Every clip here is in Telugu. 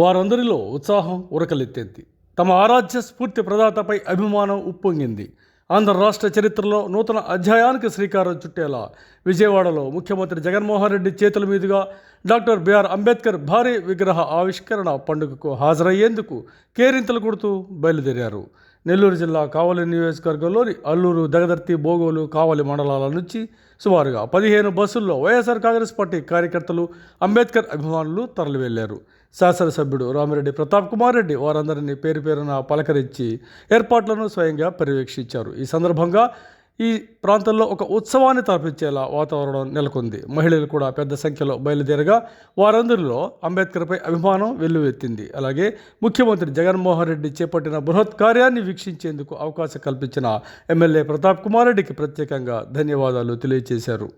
వారందరిలో ఉత్సాహం ఉరకలెత్తింది. తమ ఆరాధ్య స్ఫూర్తి ప్రదాతపై అభిమానం ఉప్పొంగింది. ఆంధ్ర రాష్ట్ర చరిత్రలో నూతన అధ్యాయానికి శ్రీకారం చుట్టేలా విజయవాడలో ముఖ్యమంత్రి జగన్మోహన్ రెడ్డి చేతుల మీదుగా డాక్టర్ బిఆర్ అంబేద్కర్ భారీ విగ్రహ ఆవిష్కరణ పండుగకు హాజరయ్యేందుకు కేరింతలు కొడుతూ బయలుదేరారు. నెల్లూరు జిల్లా కావలి నియోజకవర్గంలోని అల్లూరు, దగదర్తి, బోగోలు, కావలి మండలాల నుంచి సుమారుగా 15 బస్సుల్లో వైఎస్ఆర్ కాంగ్రెస్ పార్టీ కార్యకర్తలు, అంబేద్కర్ అభిమానులు తరలివెళ్లారు. శాసనసభ్యుడు రామిరెడ్డి ప్రతాప్ కుమార్ రెడ్డి వారందరినీ పేరు పేరున పలకరించి ఏర్పాట్లను స్వయంగా పర్యవేక్షించారు. ఈ సందర్భంగా ఈ ప్రాంతంలో ఒక ఉత్సవాన్ని తలపించేలా వాతావరణం నెలకొంది. మహిళలు కూడా పెద్ద సంఖ్యలో బయలుదేరగా వారందరిలో అంబేద్కర్పై అభిమానం వెల్లువెత్తింది. అలాగే ముఖ్యమంత్రి జగన్మోహన్ రెడ్డి చేపట్టిన బృహత్ కార్యాన్ని వీక్షించేందుకు అవకాశం కల్పించిన ఎమ్మెల్యే ప్రతాప్ కుమార్ రెడ్డికి ప్రత్యేకంగా ధన్యవాదాలు తెలియజేశారు.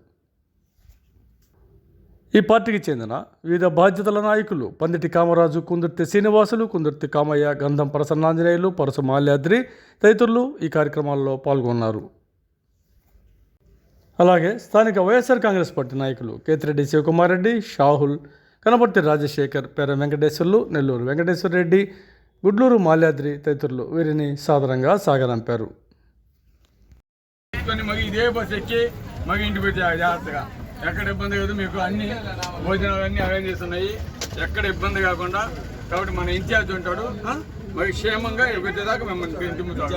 ఈ పార్టీకి చెందిన వివిధ బాధ్యతల నాయకులు పందిటి కామరాజు, కుందుర్తి శ్రీనివాసులు, కుందుర్తి కామయ్య, గంధం ప్రసన్నాంజనేయులు, పరసు మాల్యాద్రి తదితరులు ఈ కార్యక్రమాల్లో పాల్గొన్నారు. అలాగే స్థానిక వైఎస్ఆర్ కాంగ్రెస్ పార్టీ నాయకులు కేతిరెడ్డి శివకుమార్ రెడ్డి, షాహుల్, కనపర్తి రాజశేఖర్, పేర వెంకటేశ్వర్లు, నెల్లూరు వెంకటేశ్వర రెడ్డి, గుడ్లూరు మాల్యాద్రి తదితరులు వీరిని సాదరంగా సాగనంపారు. ఎక్కడ ఇబ్బంది కాదు, మీకు అన్ని భోజనాలు అన్నీ అరేంజ్ చేస్తున్నాయి, ఎక్కడ ఇబ్బంది కాకుండా. కాబట్టి మన ఇన్ఛార్జ్ ఉంటాడు, మరి క్షేమంగా వచ్చేదాకా మిమ్మల్ని దింపుతాడు.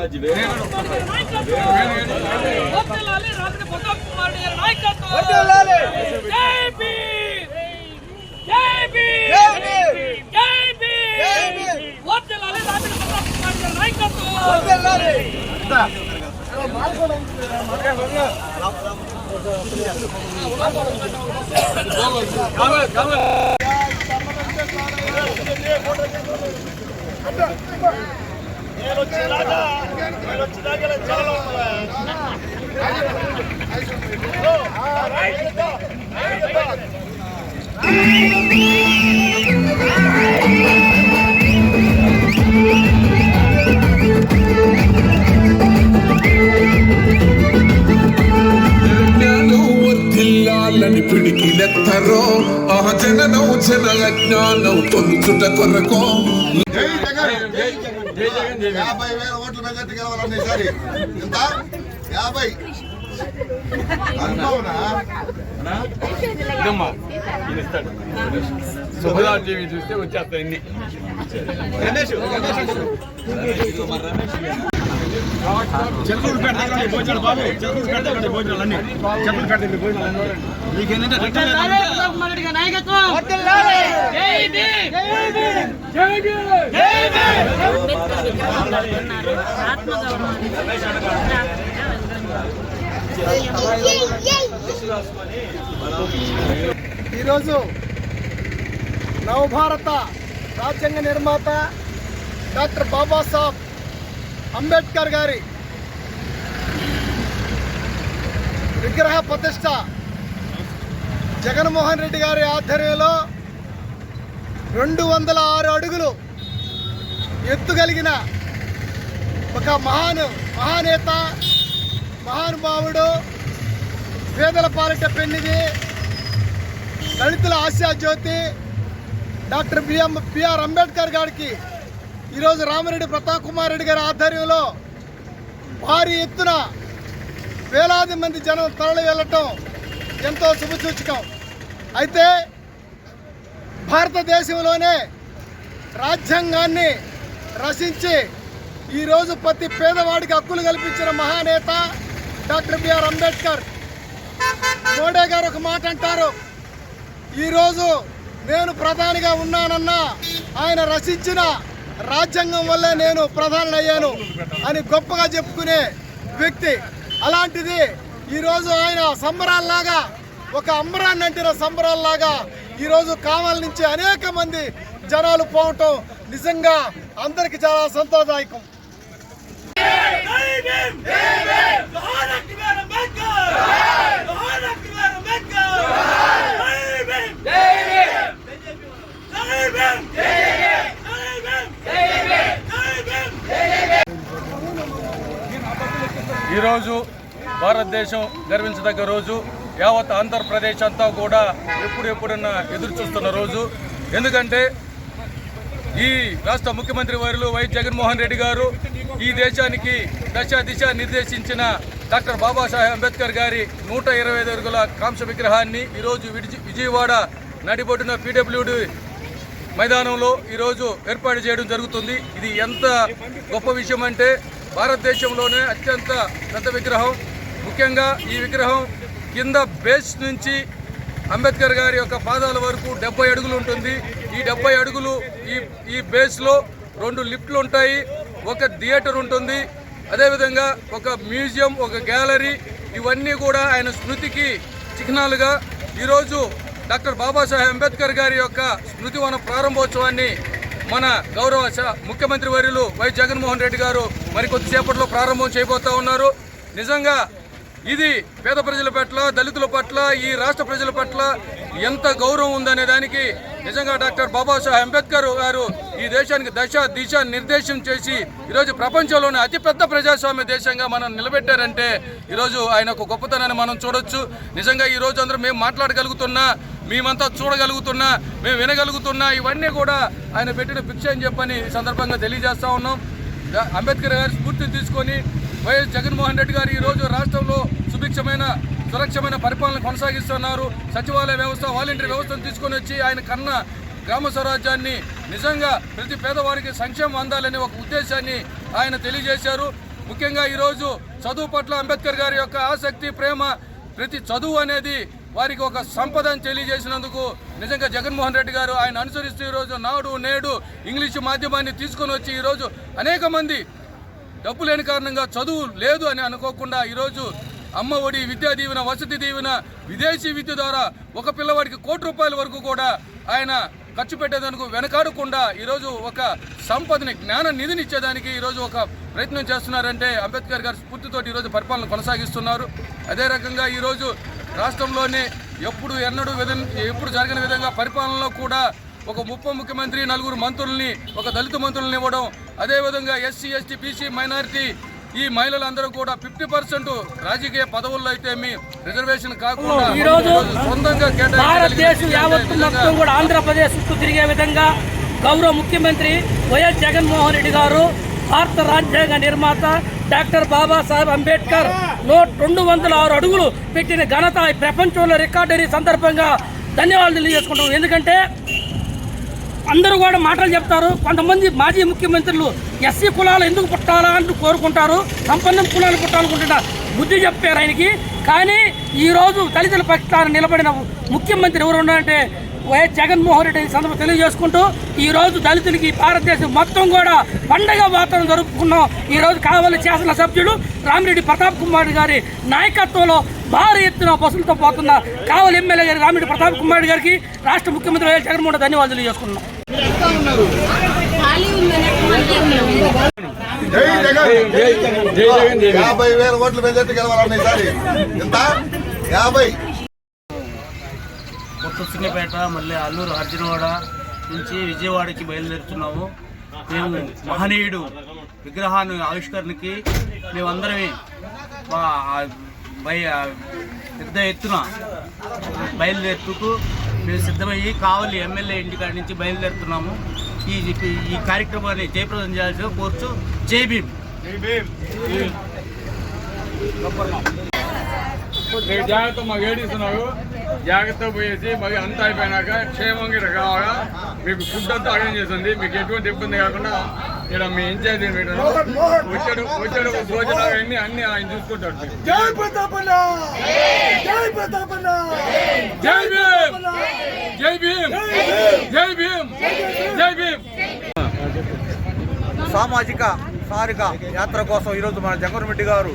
పిడికిలెత్తరో ఆ జననం జన అజ్ఞానం తొలుచుట కొరకు 50,000 ఓట్ల మెజార్టీ గెలవాలని ఈసారి ఎంత 50 సుభదా టీవీ చూస్తే వచ్చేస్తాయి అన్ని. చెరుకులపేట దగ్గర భోజనాలు బాబు, చెరుకులపేట దగ్గర భోజనాలు అన్ని, చెరుకులపేట దగ్గర భోజనాలు మీకేంటంటే ఈరోజు నవభారత రాజ్యాంగ నిర్మాత డాక్టర్ బాబాసాహెబ్ అంబేద్కర్ గారి విగ్రహ ప్రతిష్ట జగన్మోహన్ రెడ్డి గారి ఆధ్వర్యంలో 206 అడుగులు ఎత్తుగలిగిన ఒక మహానేత, మహానుభావుడు, పేదల పాలిట పెన్నిది, దళితుల ఆశాజ్యోతి డాక్టర్ బిఆర్ అంబేద్కర్ గారికి ఈరోజు రామిరెడ్డి ప్రతాప్ కుమార్ రెడ్డి గారి ఆధ్వర్యంలో భారీ ఎత్తున వేలాది మంది జనం తరలి వెళ్ళటం ఎంతో శుభసూచకం. అయితే భారతదేశంలోనే రాజ్యాంగాన్ని రచించి ఈరోజు ప్రతి పేదవాడికి హక్కులు కల్పించిన మహానేత డాక్టర్ బిఆర్ అంబేద్కర్. మోడీ గారు ఒక మాట అంటారు, ఈరోజు నేను ప్రధానిగా ఉన్నానన్నా ఆయన రచించిన రాజ్యాంగం వల్లే నేను ప్రధాని అయ్యాను అని గొప్పగా చెప్పుకునే వ్యక్తి. అలాంటిది ఈరోజు ఆయన సంబరాల్లాగా, ఒక అంబరాన్ని అంటిన సంబరాల్లాగా ఈరోజు కావలి నుంచి అనేక మంది జనాలు పోవటం నిజంగా అందరికి చాలా సంతోషదాయకం. ఈరోజు భారతదేశం గర్వించదగ్గ రోజు. యావత్ ఆంధ్రప్రదేశ్ అంతా కూడా ఎప్పుడెప్పుడన్నా ఎదురు చూస్తున్న రోజు. ఎందుకంటే ఈ రాష్ట్ర ముఖ్యమంత్రి వర్యులు వైఎస్ జగన్మోహన్ రెడ్డి గారు ఈ దేశానికి దశ దిశ నిర్దేశించిన డాక్టర్ బాబాసాహెబ్ అంబేద్కర్ గారి 125 అడుగుల కాంస్య విగ్రహాన్ని ఈరోజు విజయవాడ నడిబొడ్డున పీడబ్ల్యూడి మైదానంలో ఈరోజు ఏర్పాటు చేయడం జరుగుతుంది. ఇది ఎంత గొప్ప విషయం అంటే భారతదేశంలోనే అత్యంత పెద్ద విగ్రహం. ముఖ్యంగా ఈ విగ్రహం కింద బేస్ నుంచి అంబేద్కర్ గారి యొక్క పాదాల వరకు 70 అడుగులు ఉంటుంది. ఈ 70 అడుగులు ఈ బేస్లో 2 లిఫ్ట్లు ఉంటాయి, ఒక థియేటర్ ఉంటుంది, అదేవిధంగా ఒక మ్యూజియం, ఒక గ్యాలరీ, ఇవన్నీ కూడా ఆయన స్మృతికి చిహ్నాలుగా ఈరోజు డాక్టర్ బాబాసాహెబ్ అంబేద్కర్ గారి యొక్క స్మృతివన ప్రారంభోత్సవాన్ని మన గౌరవ ముఖ్యమంత్రి వర్యులు వైఎస్ జగన్మోహన్ రెడ్డి గారు మరికొద్దిసేపట్లో ప్రారంభం చేయబోతా ఉన్నారు. నిజంగా ఇది పేద ప్రజల పట్ల, దళితుల పట్ల, ఈ రాష్ట్ర ప్రజల పట్ల ఎంత గౌరవం ఉందనే దానికి నిజంగా డాక్టర్ బాబాసాహెబ్ అంబేద్కర్ గారు ఈ దేశానికి దశ దిశ నిర్దేశం చేసి ఈరోజు ప్రపంచంలోనే అతిపెద్ద ప్రజాస్వామ్య దేశంగా మనం నిలబెట్టారంటే ఈరోజు ఆయన ఒక గొప్పతనాన్ని మనం చూడొచ్చు. నిజంగా ఈరోజు అందరూ మేము మాట్లాడగలుగుతున్నా, మేమంతా చూడగలుగుతున్నా, మేము వినగలుగుతున్నా, ఇవన్నీ కూడా ఆయన పెట్టిన భిక్ష అని చెప్పని ఈ సందర్భంగా తెలియజేస్తా ఉన్నాం. అంబేద్కర్ గారి స్ఫూర్తిని తీసుకొని వైఎస్ జగన్మోహన్ రెడ్డి గారు ఈరోజు రాష్ట్రంలో సురక్షమైన పరిపాలన కొనసాగిస్తున్నారు. సచివాలయ వ్యవస్థ, వాలంటరీ వ్యవస్థను తీసుకొని వచ్చి ఆయన కన్నా గ్రామ స్వరాజ్యాన్ని నిజంగా ప్రతి పేదవారికి సంక్షేమం అందాలనే ఒక ఉద్దేశాన్ని ఆయన తెలియజేశారు. ముఖ్యంగా ఈరోజు చదువు పట్ల అంబేద్కర్ గారి యొక్క ఆసక్తి, ప్రేమ, ప్రతి చదువు అనేది వారికి ఒక సంపదని తెలియజేసినందుకు నిజంగా జగన్మోహన్ రెడ్డి గారు ఆయన అనుసరిస్తూ ఈరోజు నాడు నేడు ఇంగ్లీషు మాధ్యమాన్ని తీసుకొని వచ్చి ఈరోజు అనేక మంది డబ్బు లేని కారణంగా చదువు లేదు అని అనుకోకుండా ఈరోజు అమ్మ ఒడి, విద్యా దీవెన, వసతి దీవెన, విదేశీ విద్య ద్వారా ఒక పిల్లవాడికి ₹1,00,00,000 వరకు కూడా ఆయన ఖర్చు పెట్టేందుకు వెనకాడకుండా ఈరోజు ఒక సంపదని, జ్ఞాన నిధిని ఇచ్చేదానికి ఈరోజు ఒక ప్రయత్నం చేస్తున్నారంటే అంబేద్కర్ గారి స్ఫూర్తితో ఈరోజు పరిపాలన కొనసాగిస్తున్నారు. అదే రకంగా ఈరోజు రాష్ట్రంలోనే ఎప్పుడు జరగని విధంగా పరిపాలనలో కూడా ఒక ముఖ్యమంత్రి, 4 మంత్రుల్ని, ఒక దళిత మంత్రులను ఇవ్వడం, అదేవిధంగా ఎస్సీ, ఎస్టీ, బీసీ, మైనారిటీ ఈ మహిళలందరూ కూడా 50% రాజకీయ పదవుల్లో అయితే మీ రిజర్వేషన్ కాకుండా సొంతంగా భారతదేశం యావత్తు మొత్తం కూడా ఆంధ్రప్రదేశ్ చుట్టూ తిరిగే విధంగా గౌరవ ముఖ్యమంత్రి వైఎస్ జగన్మోహన్ రెడ్డి గారు, భారత రాజ్యాంగ నిర్మాత డాక్టర్ బాబాసాహెబ్ అంబేద్కర్ 206 అడుగులు పెట్టిన ఘనత ఈ ప్రపంచంలో రికార్డరీ సందర్భంగా ధన్యవాదాలు తెలియజేసుకుంటాం. ఎందుకంటే అందరూ కూడా మాటలు చెప్తారు. కొంతమంది మాజీ ముఖ్యమంత్రులు ఎస్సీ కులాలు ఎందుకు పుట్టాలా అంటూ కోరుకుంటారు, సంపన్నం కులాలు పుట్టాలనుకుంటున్నారు. బుద్ధి చెప్పారు ఆయనకి. కానీ ఈరోజు దళితుల పక్షాన నిలబడిన ముఖ్యమంత్రి ఎవరు ఉన్నారంటే వైఎస్ జగన్మోహన్ రెడ్డి సందర్భం తెలియజేసుకుంటూ ఈరోజు దళితులకి భారతదేశం మొత్తం కూడా పండగ వాతావరణం జరుపుకున్నాం. ఈరోజు కావలి శాసనసభ్యుడు రామిరెడ్డి ప్రతాప్ కుమార్ గారి నాయకత్వంలో భారీ ఎత్తున బస్సులతో పోతున్న కావలి ఎమ్మెల్యే గారి రామిరెడ్డి ప్రతాప్ కుమార్ గారికి రాష్ట్ర ముఖ్యమంత్రి వైఎస్ జగన్మోహన్ రెడ్డి ధన్యవాదాలు తెలియజేసుకున్నాం. జై జగన్. 50,000 ఓట్లు మెజార్టీ గెలవాలన్న ఈసారి ఎంత? 50. కొత్త సిన్నిపేట, మళ్ళీ అల్లూరు అర్జునవాడ నుంచి విజయవాడకి బయలుదేరుతున్నాము. మేము మహనీయుడు విగ్రహాన్ని ఆవిష్కరణకి మేమందరమే పెద్ద ఎత్తున బయలుదేరుతూ మేము సిద్ధమయ్యి కావలి ఎమ్మెల్యే ఇంటికాడి నుంచి బయలుదేరుతున్నాము. ఈ కార్యక్రమాన్ని జయప్రదం చేయాల్సి కోరుచు. జై భీమ్. మీరు జాగ్రత్త మాకు ఏడిస్తున్నారు. జాగ్రత్త పోయేసి మరి అంతా అయిపోయినాక క్షేమంగా ఇక్కడ కావాలా, మీకు ఫుడ్ అంతా అరేంజ్ చేస్తుంది. మీకు ఎటువంటి ఇబ్బంది కాకుండా ఇక్కడ మీ ఇన్ఛార్జి వచ్చాడు భోజనాలు అన్ని ఆయన చూసుకుంటాడు. జై ప్రతాపన్న, జై ప్రతాపన్న, జై భీమ్, జై భీమ్, జై భీమ్, జై భీమ్. సామాజిక సారిక యాత్ర కోసం ఈరోజు మన జగన్మోహన్ రెడ్డి గారు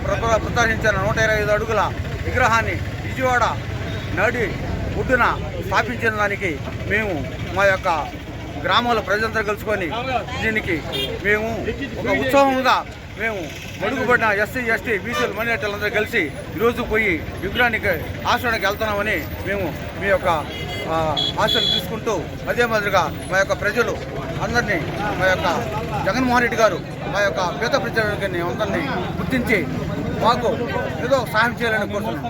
ప్రదర్శించిన 125 అడుగుల విగ్రహాన్ని విజయవాడ నడి ఒడ్డున స్థాపించిన దానికి మేము మా యొక్క గ్రామాల ప్రజలందరూ కలుసుకొని దీనికి మేము ఒక ఉత్సవంగా మేము మడుగుపడిన ఎస్సీ, ఎస్టీ, బీసీలు, మైనారిటీలందరూ కలిసి ఈరోజు పోయి విగ్రహానికి ఆశ్రయానికి వెళ్తున్నామని మేము మీ యొక్క ఆశలు తీసుకుంటూ, అదే మాదిరిగా మా యొక్క ప్రజలు అందరినీ మా యొక్క జగన్మోహన్ రెడ్డి గారు మా యొక్క పేద ప్రజలని అందరినీ గుర్తించి మాకు ఏదో సహాయం చేయాలని కోరుతున్నాం.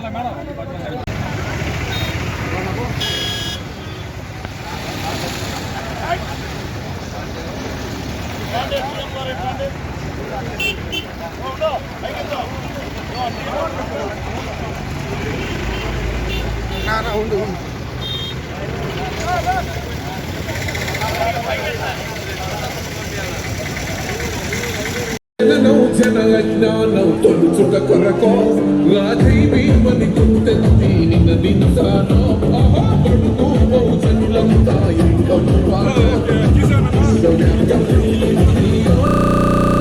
జన అజ్ఞానం తొలుచుట కొరకు రాజై భీమని కుంటే